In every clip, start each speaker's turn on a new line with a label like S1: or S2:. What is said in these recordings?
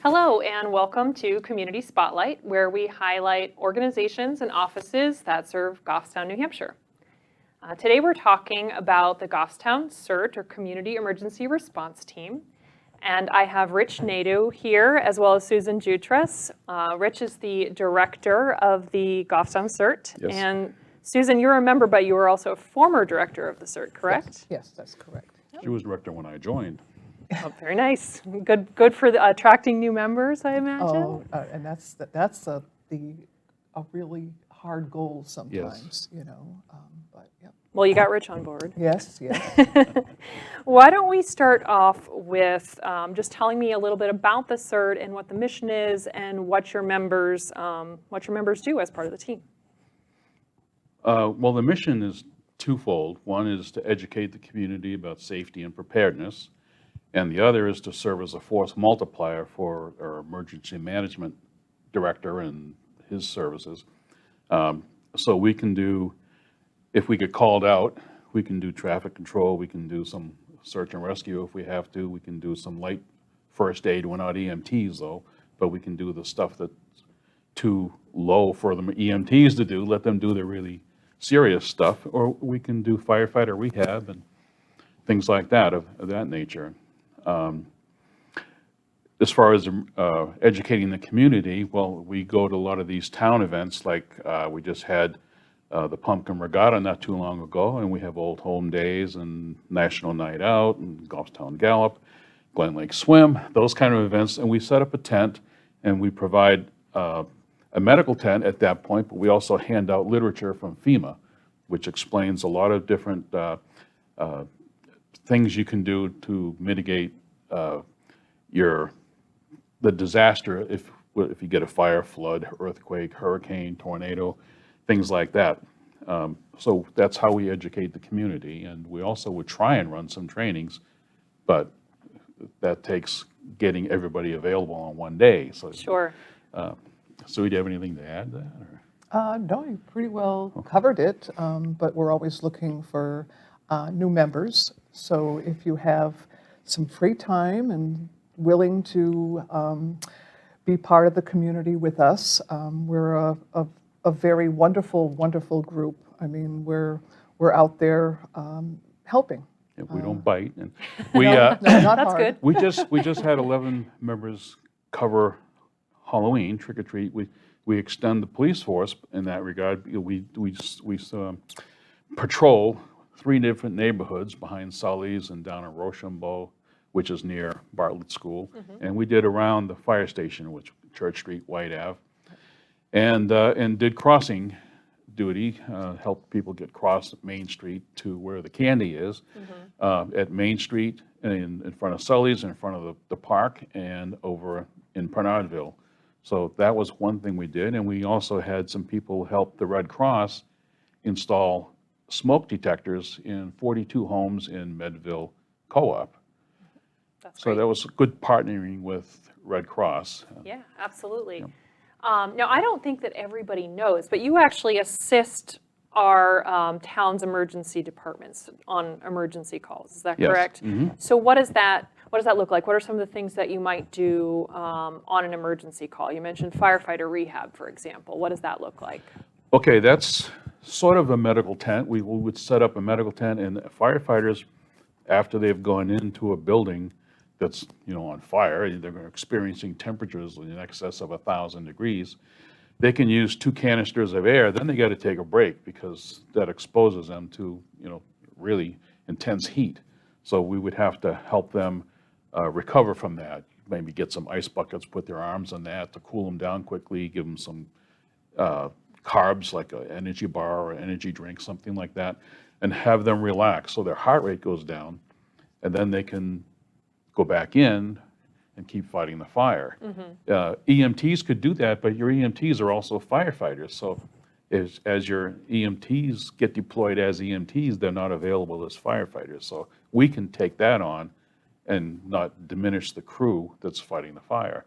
S1: Hello and welcome to Community Spotlight, where we highlight organizations and offices that serve Goffstown, New Hampshire. Today we're talking about the Goffstown CERT, or Community Emergency Response Team. And I have Rich Nadeau here, as well as Susan Jutras. Rich is the director of the Goffstown CERT.
S2: Yes.
S1: And Susan, you're a member, but you were also a former director of the CERT, correct?
S3: Yes, that's correct.
S2: She was director when I joined.
S1: Oh, very nice. Good for attracting new members, I imagine.
S3: Oh, and that's a really hard goal sometimes, you know. But yeah.
S1: Well, you got Rich on board.
S3: Yes.
S1: Why don't we start off with just telling me a little bit about the CERT and what the mission is and what your members do as part of the team.
S2: Well, the mission is twofold. One is to educate the community about safety and preparedness, and the other is to serve as a force multiplier for our emergency management director and his services. So we can do, if we get called out, we can do traffic control, we can do some search and rescue if we have to, we can do some light first aid. We're not EMTs though, but we can do the stuff that's too low for the EMTs to do, let them do the really serious stuff, or we can do firefighter rehab and things like that, of that nature. As far as educating the community, well, we go to a lot of these town events, like we just had the Pumpkin Regatta not too long ago, and we have Old Home Days and National Night Out and Goffstown Gallop, Glen Lake Swim, those kind of events, and we set up a tent and we provide a medical tent at that point, but we also hand out literature from FEMA, which explains a lot of different things you can do to mitigate the disaster if you get a fire, flood, earthquake, hurricane, tornado, things like that. So that's how we educate the community, and we also would try and run some trainings, but that takes getting everybody available on one day. So
S1: Sure.
S2: So do you have anything to add to that? Or?
S3: No, you pretty well covered it, but we're always looking for new members. So if you have some free time and willing to be part of the community with us, we're a very wonderful, wonderful group. I mean, we're out there helping.
S2: Yeah, we don't bite, and we
S3: No, not
S1: That's
S3: hard.
S1: good.
S2: we just had 11 members cover Halloween trick or treat. We extend the police force in that regard. We patrol 3 different neighborhoods behind Sully's and down in Rochambeau, which is near Bartlett School, and we did around the fire station, which Church Street, White Ave, and did crossing duty, helped people get across Main Street to where the candy is, at Main Street, in front of Sully's, in front of the park, and over in Bernardville. So that was one thing we did, and we also had some people help the Red Cross install smoke detectors in 42 homes in Medville Co-op.
S1: That's
S2: So
S1: great.
S2: that was good partnering with Red Cross.
S1: Yeah, absolutely. Now, I don't think that everybody knows, but you actually assist our town's emergency departments on emergency calls. Is that
S2: Yes.
S1: correct? So what does that look like? What are some of the things that you might do on an emergency call? You mentioned firefighter rehab, for example. What does that look like?
S2: Okay, that's sort of a medical tent. We would set up a medical tent, and firefighters, after they've gone into a building that's on fire, they're experiencing temperatures in excess of 1,000 degrees, they can use 2 canisters of air. Then they got to take a break because that exposes them to really intense heat. So we would have to help them recover from that. Maybe get some ice buckets, put their arms on that to cool them down quickly, give them some carbs like an energy bar or energy drink, something like that, and have them relax so their heart rate goes down, and then they can go back in and keep fighting the fire. EMTs could do that, but your EMTs are also firefighters. So as your EMTs get deployed as EMTs, they're not available as firefighters. So we can take that on and not diminish the crew that's fighting the fire.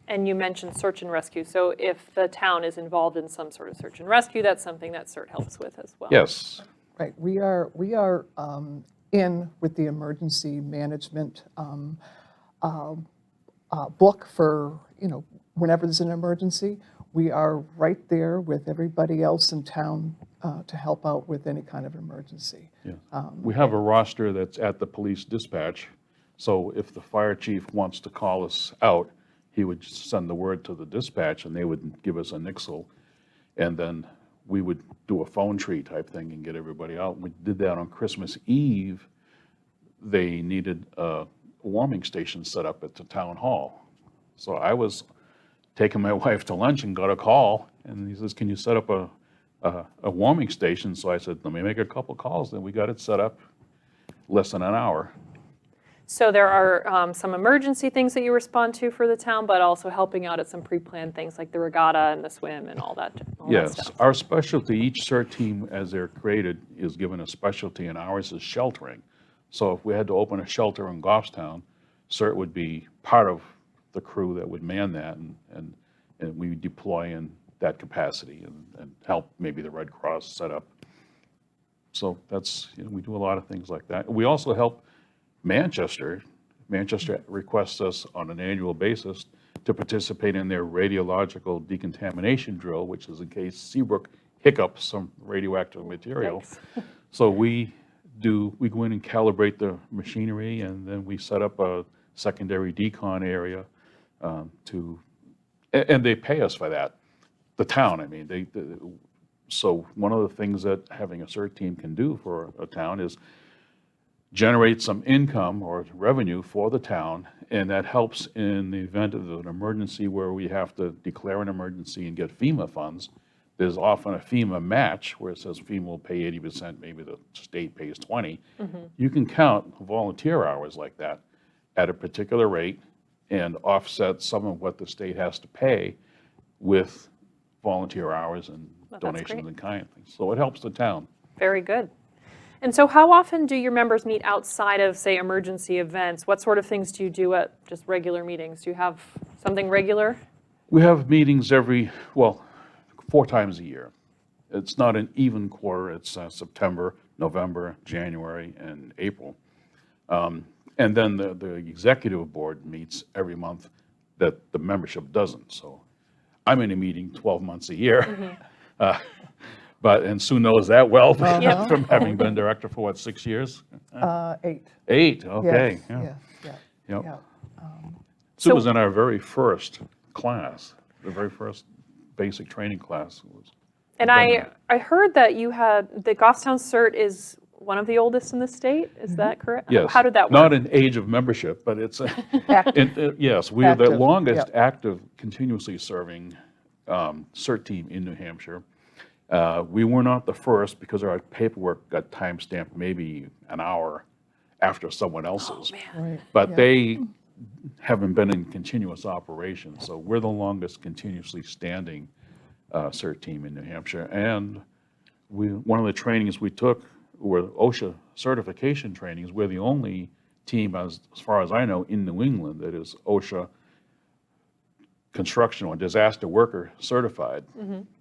S1: And you mentioned search and rescue. So if the town is involved in some sort of search and rescue, that's something that CERT helps with as well.
S2: Yes.
S3: Right, we are in with the emergency management book for, whenever there's an emergency, we are right there with everybody else in town to help out with any kind of emergency.
S2: Yeah. We have a roster that's at the police dispatch, so if the fire chief wants to call us out, he would just send the word to the dispatch and they would give us a nixle, and then we would do a phone tree type thing and get everybody out. We did that on Christmas Eve. They needed a warming station set up at the town hall. So I was taking my wife to lunch and got a call, and he says, can you set up a warming station? So I said, let me make a couple calls, and we got it set up less than an hour.
S1: So there are some emergency things that you respond to for the town, but also helping out at some pre-planned things like the regatta and the swim and all that
S2: Yes,
S1: stuff.
S2: our specialty, each CERT team as they're created is given a specialty, and ours is sheltering. So if we had to open a shelter in Goffstown, CERT would be part of the crew that would man that, and we would deploy in that capacity and help maybe the Red Cross set up. So that's, we do a lot of things like that. We also help Manchester requests us on an annual basis to participate in their radiological decontamination drill, which is in case Seabrook hiccups some radioactive material.
S1: Yikes.
S2: So we go in and calibrate the machinery, and then we set up a secondary decon area and they pay us for that. The town, I mean, so one of the things that having a CERT team can do for a town is generate some income or revenue for the town, and that helps in the event of an emergency where we have to declare an emergency and get FEMA funds. There's often a FEMA match where it says FEMA will pay 80%, maybe the state pays 20. You can count volunteer hours like that at a particular rate and offset some of what the state has to pay with volunteer hours and donations in kind things. So it helps the town.
S1: Very good. And so how often do your members meet outside of, say, emergency events? What sort of things do you do at just regular meetings? Do you have something regular?
S2: We have meetings 4 times a year. It's not an even quarter. It's September, November, January, and April. And then the executive board meets every month that the membership doesn't. So I'm in a meeting 12 months a year. And Sue knows that well from having been director for, 6 years?
S3: 8.
S2: 8, okay.
S3: Yes,
S2: Yeah.
S3: yeah.
S2: Yep. Sue was in our very first class, the very first basic training class.
S1: And I heard that you had, the Goffstown CERT is one of the oldest in the state, is that correct?
S2: Yes.
S1: How did that work?
S2: Not in age of membership, but it's, yes, we are the
S3: Active,
S2: longest
S3: yep.
S2: active, continuously serving CERT team in New Hampshire. We were not the first because our paperwork got time-stamped maybe an hour after someone else's.
S3: Right,
S2: But
S3: yeah.
S2: they haven't been in continuous operation, so we're the longest continuously standing CERT team in New Hampshire. And one of the trainings we took were OSHA certification trainings. We're the only team, as far as I know, in New England that is OSHA construction or disaster worker certified.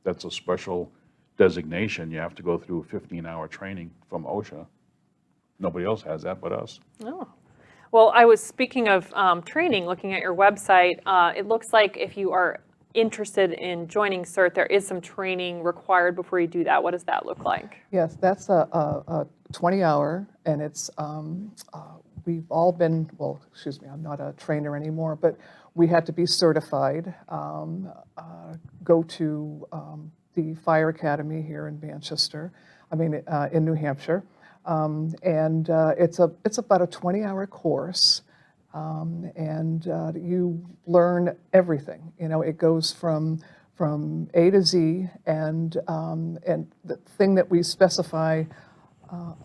S2: That's a special designation. You have to go through a 15-hour training from OSHA. Nobody else has that but us.
S1: Oh. Well, I was speaking of training, looking at your website. It looks like if you are interested in joining CERT, there is some training required before you do that. What does that look like?
S3: Yes, that's a 20-hour, and it's, we've all been, well, excuse me, I'm not a trainer anymore, but we had to be certified, go to the Fire Academy here in Manchester, in New Hampshire. And it's about a 20-hour course, and you learn everything. It goes from A to Z, and the thing that we specify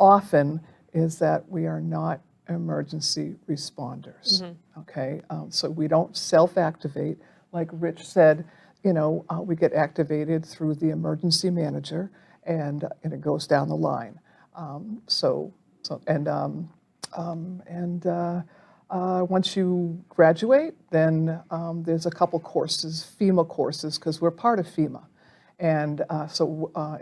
S3: often is that we are not emergency responders. Okay, so we don't self-activate, like Rich said. We get activated through the emergency manager, and it goes down the line. Once you graduate, then there's a couple courses, FEMA courses, because we're part of FEMA. And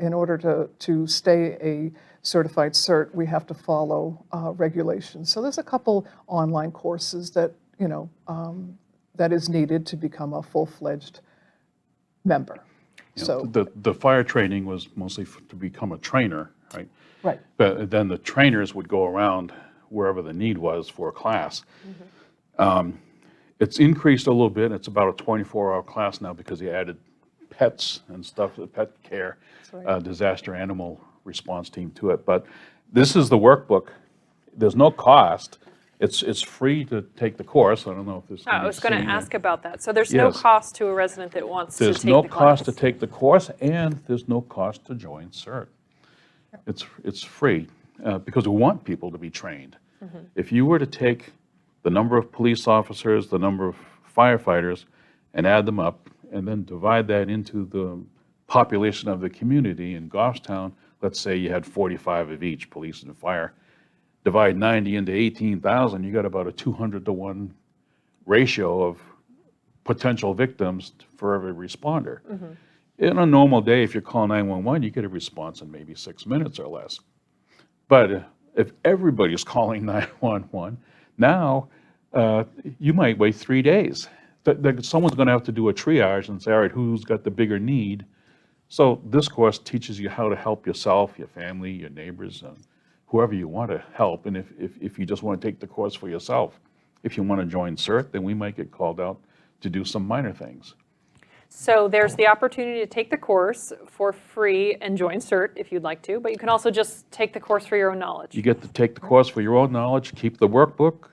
S3: in order to stay a certified CERT, we have to follow regulations. So there's a couple online courses that, that is needed to become a full-fledged member.
S2: You know,
S3: So,
S2: the fire training was mostly to become a trainer, right?
S3: right,
S2: But then the trainers would go around wherever the need was for a class. It's increased a little bit. It's about a 24-hour class now because they added pets and stuff, the pet care,
S3: That's right.
S2: disaster animal response team to it. But this is the workbook. There's no cost. It's free to take the course. I don't know if this.
S1: I was going to ask about that. So there's no
S2: Yes.
S1: cost to a resident that wants to take
S2: There's
S1: the
S2: no
S1: class.
S2: cost to take the course, and there's no cost to join CERT. It's free because we want people to be trained. If you were to take the number of police officers, the number of firefighters, and add them up, and then divide that into the population of the community in Goffstown, let's say you had 45 of each, police and fire, divide 90 into 18,000, you got about a 200-to-1 ratio of potential victims for every responder. In a normal day, if you call 911, you get a response in maybe 6 minutes or less. But if everybody's calling 911, now you might wait 3 days. Someone's going to have to do a triage and say, all right, who's got the bigger need? So this course teaches you how to help yourself, your family, your neighbors, whoever you want to help. And if you just want to take the course for yourself, if you want to join CERT, then we might get called out to do some minor things.
S1: So there's the opportunity to take the course for free and join CERT if you'd like to, but you can also just take the course for your own knowledge.
S2: You get to take the course for your own knowledge, keep the workbook.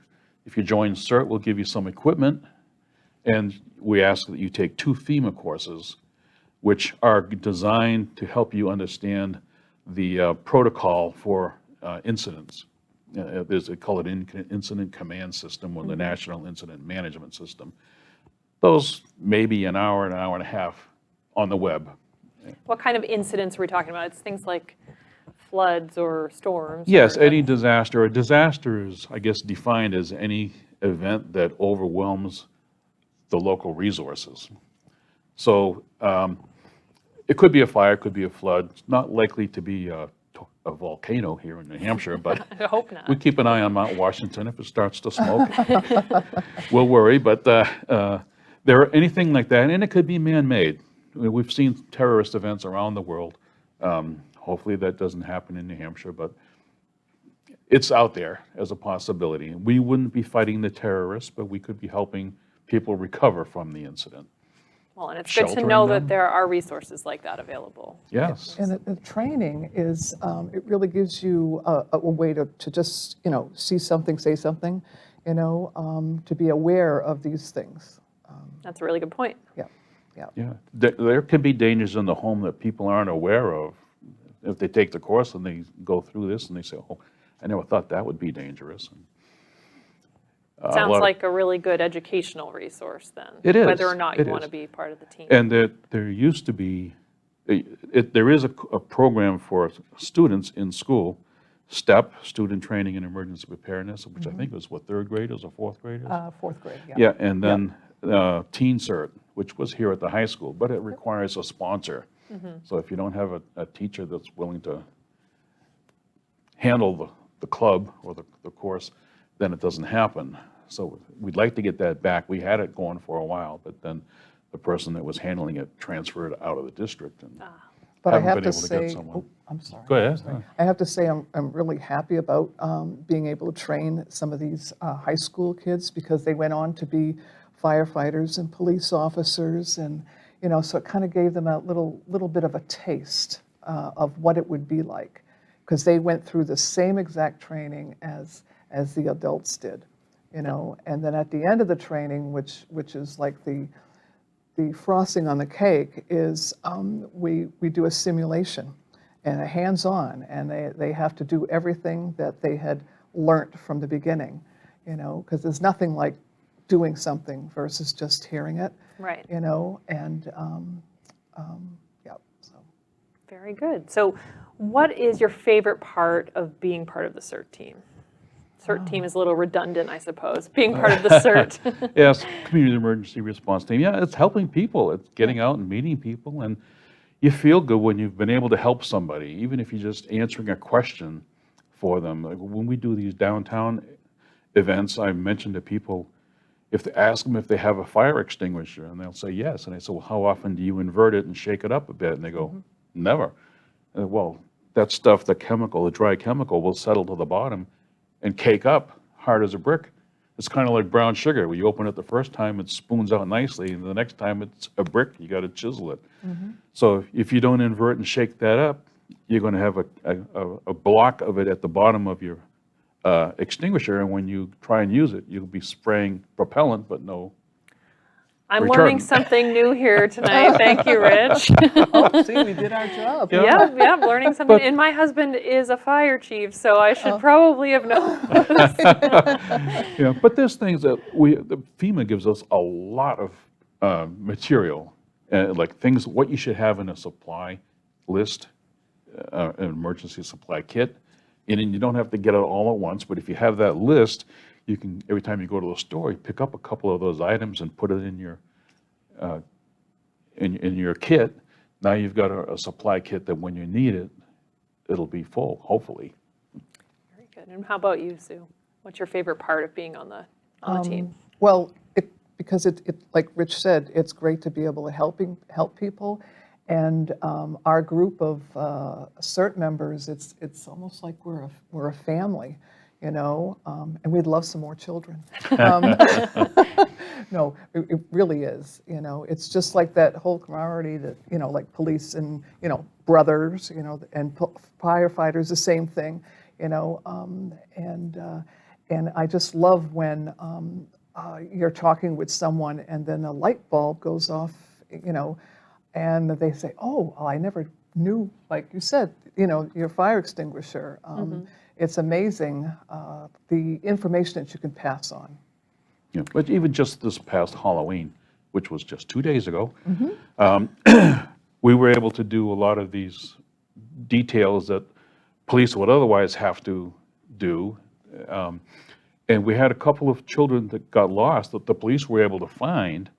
S2: If you join CERT, we'll give you some equipment. And we ask that you take 2 FEMA courses, which are designed to help you understand the protocol for incidents. They call it Incident Command System or the National Incident Management System. Those maybe an hour and a half on the web.
S1: What kind of incidents are we talking about? It's things like floods or storms?
S2: Yes,
S1: or
S2: any disaster. A disaster is, I guess, defined as any event that overwhelms the local resources. So it could be a fire, it could be a flood. It's not likely to be a volcano here in New Hampshire, but
S1: I hope not.
S2: we keep an eye on Mount Washington. If it starts to smoke, we'll worry. But there are anything like that, and it could be man-made. We've seen terrorist events around the world. Hopefully that doesn't happen in New Hampshire, but it's out there as a possibility. We wouldn't be fighting the terrorists, but we could be helping people recover from the incident.
S1: Well, and it's good to
S2: Sheltering
S1: know
S2: them.
S1: that there are resources like that available.
S2: Yes.
S3: and the training is, it really gives you a way to just, see something, say something, to be aware of these things.
S1: That's a really good point.
S2: Yeah, there can be dangers in the home that people aren't aware of. If they take the course and they go through this and they say, oh, I never thought that would be dangerous.
S1: Sounds like a really good educational resource then.
S2: It is.
S1: Whether or not you
S2: It
S1: want to
S2: is.
S1: be part of the team.
S2: And there used to be, there is a program for students in school, STEP, Student Training in Emergency Preparedness, which I think was what, 3rd graders or 4th graders?
S3: 4th grade, yeah.
S2: Yeah, and then Teen CERT, which was here at the high school, but it requires a sponsor. So if you don't have a teacher that's willing to handle the club or the course, then it doesn't happen. So we'd like to get that back. We had it going for a while, but then the person that was handling it transferred out of the district and
S3: But I
S2: haven't
S3: have
S2: been
S3: to
S2: able to get
S3: say,
S2: someone.
S3: I'm sorry.
S2: Go ahead.
S3: I'm sorry. I have to say I'm really happy about being able to train some of these high school kids because they went on to be firefighters and police officers, and so it kind of gave them a little bit of a taste of what it would be like, because they went through the same exact training as the adults did, and then at the end of the training, which is like the frosting on the cake, is we do a simulation and a hands-on, and they have to do everything that they had learned from the beginning, because there's nothing like doing something versus just hearing it.
S1: Right.
S3: And yeah, so.
S1: Very good. So what is your favorite part of being part of the CERT team? CERT team is a little redundant, I suppose, being part of the CERT.
S2: Yes, Community Emergency Response Team. Yeah, it's helping people. It's getting out and meeting people, and you feel good when you've been able to help somebody, even if you're just answering a question for them. Like when we do these downtown events, I mentioned to people, if they ask them if they have a fire extinguisher, and they'll say yes. And I say, well, how often do you invert it and shake it up a bit? And they go, never. And, well, that stuff, the chemical, the dry chemical, will settle to the bottom and cake up hard as a brick. It's kind of like brown sugar. When you open it the first time, it spoons out nicely, and the next time it's a brick, you got to chisel it. So if you don't invert and shake that up, you're going to have a block of it at the bottom of your extinguisher, and when you try and use it, you'll be spraying propellant, but no
S1: I'm
S2: return.
S1: learning something new here tonight. Thank you, Rich.
S3: Oh, see, we did our job.
S1: Yeah, yeah, I'm learning something. And my husband is a fire chief, so I should probably have known this.
S2: Yeah, but there's things that the FEMA gives us a lot of material, like things, what you should have in a supply list, an emergency supply kit. And then you don't have to get it all at once, but if you have that list, you can, every time you go to the store, you pick up a couple of those items and put it in your in your kit. Now you've got a supply kit that when you need it, it'll be full, hopefully.
S1: Very good. And how about you, Sue? What's your favorite part of being on the team?
S3: Well, because it, like Rich said, it's great to be able to help people. And our group of CERT members, it's almost like we're a family, you know, and we'd love some more children. No, it really is, you know. It's just like that whole camaraderie that, you know, like police and, you know, brothers, you know, and firefighters, the same thing, you know. And I just love when you're talking with someone and then a light bulb goes off, you know, and they say, oh, well, I never knew, like you said, you know, your fire extinguisher. It's amazing the information that you can pass on.
S2: Yeah, but even just this past Halloween, which was just 2 days ago, we were able to do a lot of these details that police would otherwise have to do. And we had a couple of children that got lost that the police were able to find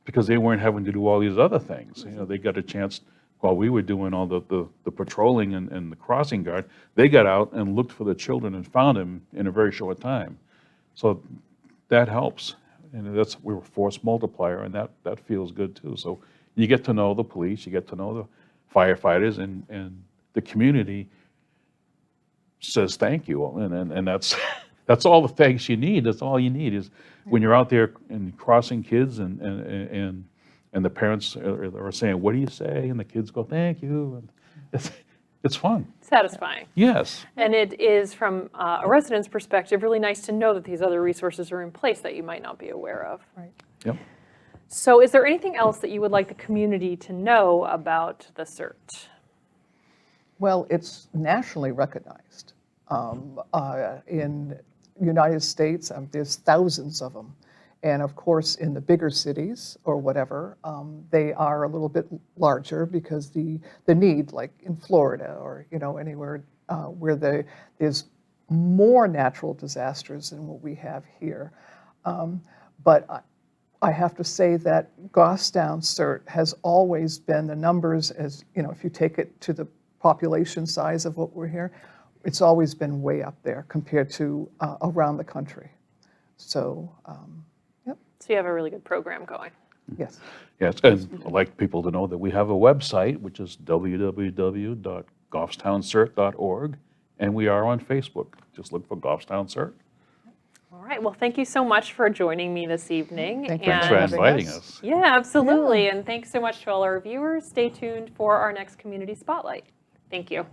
S2: because they weren't having to do all these other things. You know, they got a chance while we were doing all the patrolling and the crossing guard. They got out and looked for the children and found them in a very short time. So that helps, and that's, we're a force multiplier, and that feels good too. So you get to know the police, you get to know the firefighters, and the community says thank you, and that's that's all the thanks you need. That's all you need is when you're out there and crossing kids, and the parents are saying, "What do you say?" and the kids go, "Thank you," and it's fun.
S1: Satisfying.
S2: Yes.
S1: And it is, from a resident's perspective, really nice to know that these other resources are in place that you might not be aware of.
S3: Right.
S2: Yep.
S1: So is there anything else that you would like the community to know about the CERT?
S3: Well, it's nationally recognized. In United States, there's thousands of them. And of course, in the bigger cities or whatever, they are a little bit larger because the need, like in Florida or, you know, anywhere where there's more natural disasters than what we have here. But I have to say that Goffstown CERT has always been, the numbers, as you know, if you take it to the population size of what we're here, it's always been way up there compared to around the country. So, yep.
S1: So you have a really good program going.
S3: Yes.
S2: Yes, and I'd like people to know that we have a website, which is www.goffstowncert.org, and we are on Facebook. Just look for Goffstown CERT.
S1: All right. Well, thank you so much for joining me this evening.
S3: Thank you.
S2: Thanks for inviting us.
S1: Yeah, absolutely. And thanks so much to all our viewers. Stay tuned for our next Community Spotlight. Thank you.